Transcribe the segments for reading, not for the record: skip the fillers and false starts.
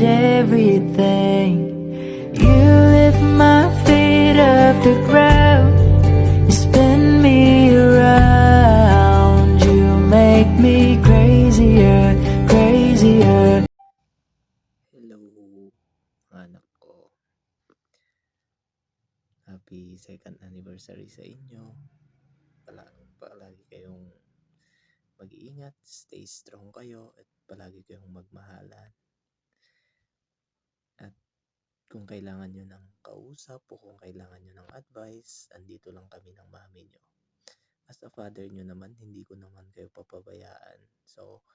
change everything. You lift my feet off the ground, you spin me around, you make me crazier, crazier. Hello, anak ko. Happy second anniversary sa inyo. Palagi kayong mag-iingat, stay strong kayo, at palagi kayong magmahalan. At kung kailangan nyo ng kausap o kung kailangan nyo ng advice, andito lang kami ng mami nyo. As a father nyo naman, hindi ko naman kayo papabayaan. So,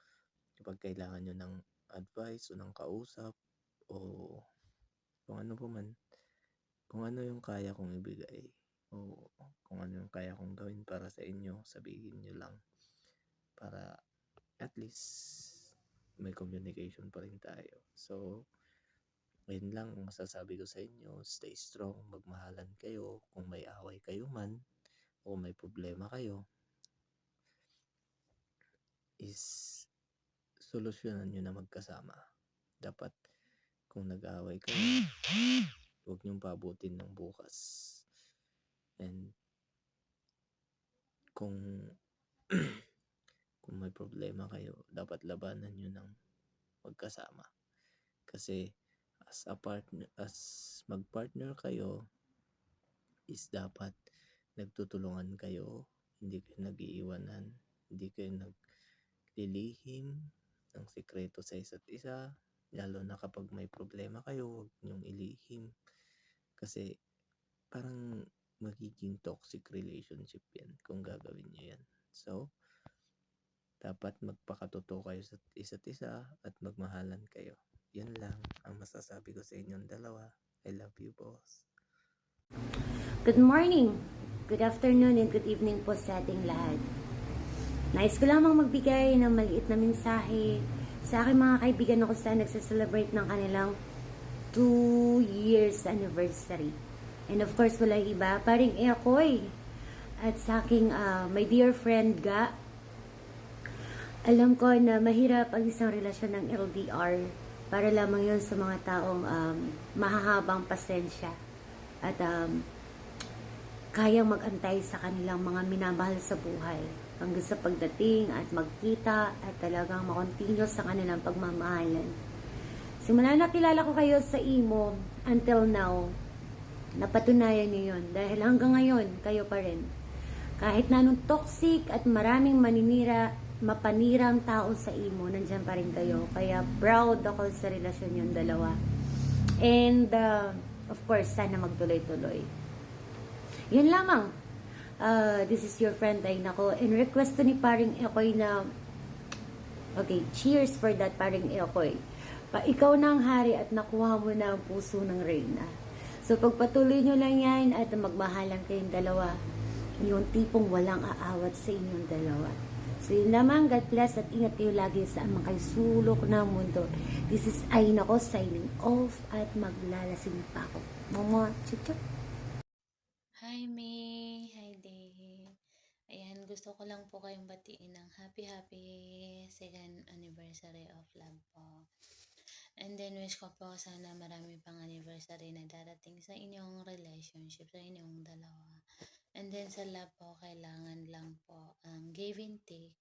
kapag kailangan nyo ng advice o ng kausap o kung ano po man, kung ano yung kaya kong ibigay o kung ano yung kaya kong gawin para sa inyo, sabihin nyo lang para at least may communication pa rin tayo. So, ayun lang ang masasabi ko sa inyo. Stay strong, magmahalan kayo. Kung may away kayo man o may problema kayo, is solusyonan nyo na magkasama. Dapat kung nag-away kayo, huwag nyong pabutin ng bukas. And kung kung may problema kayo, dapat labanan nyo ng magkasama. Kasi as mag-partner kayo, is dapat nagtutulungan kayo, hindi kayo nag-iiwanan, hindi kayo naglilihim ng sikreto sa isa't isa, lalo na kapag may problema kayo, huwag nyong ilihim. Kasi parang magiging toxic relationship yan kung gagawin nyo yan. So, dapat magpakatotoo kayo sa isa't isa at magmahalan kayo. Yan lang ang masasabi ko sa inyong dalawa. I love you, boss. Good morning, good afternoon, and good evening po sa ating lahat. Nais ko lamang magbigay ng maliit na mensahe sa aking mga kaibigan na kung saan nagsaselebrate ng kanilang 2 years anniversary. And of course, wala iba, paring Ekoy. At sa aking my dear friend Ga, alam ko na mahirap ang isang relasyon ng LDR para lamang yun sa mga taong mahahabang pasensya at kayang mag-antay sa kanilang mga minamahal sa buhay hanggang sa pagdating at magkita at talagang makontinue sa kanilang pagmamahalan. Simula na kilala ko kayo sa Imo until now, napatunayan niyo yun dahil hanggang ngayon kayo pa rin. Kahit na anong toxic at maraming mapanirang tao sa Imo, nandyan pa rin kayo. Kaya proud ako sa relasyon yung dalawa. And of course, sana magtuloy-tuloy. Yun lamang. This is your friend ay nako. And request to ni paring Ekoy na okay, cheers for that paring Ekoy. Ikaw na ang hari at nakuha mo na ang puso ng reyna. So pagpatuloy nyo lang yan at magmahalan kayong dalawa. Yung tipong walang aawat sa inyong dalawa. So yun lamang, God bless at ingat kayo lagi sa amang kayo sulok ng mundo. This is ay nako signing off at maglalasing pa ako. Mama, chup. Hi May, hi Dave. Ayan, gusto ko lang po kayong batiin ng happy second anniversary of love po. And then wish ko po sana marami pang anniversary na darating sa inyong relationship, sa inyong dalawa. And then sa love po, kailangan lang po ang give and take.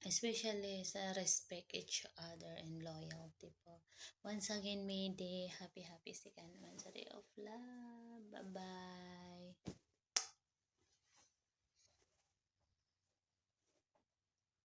Especially sa respect each other and loyalty po. Once again, May Day, happy second anniversary of love. Bye-bye.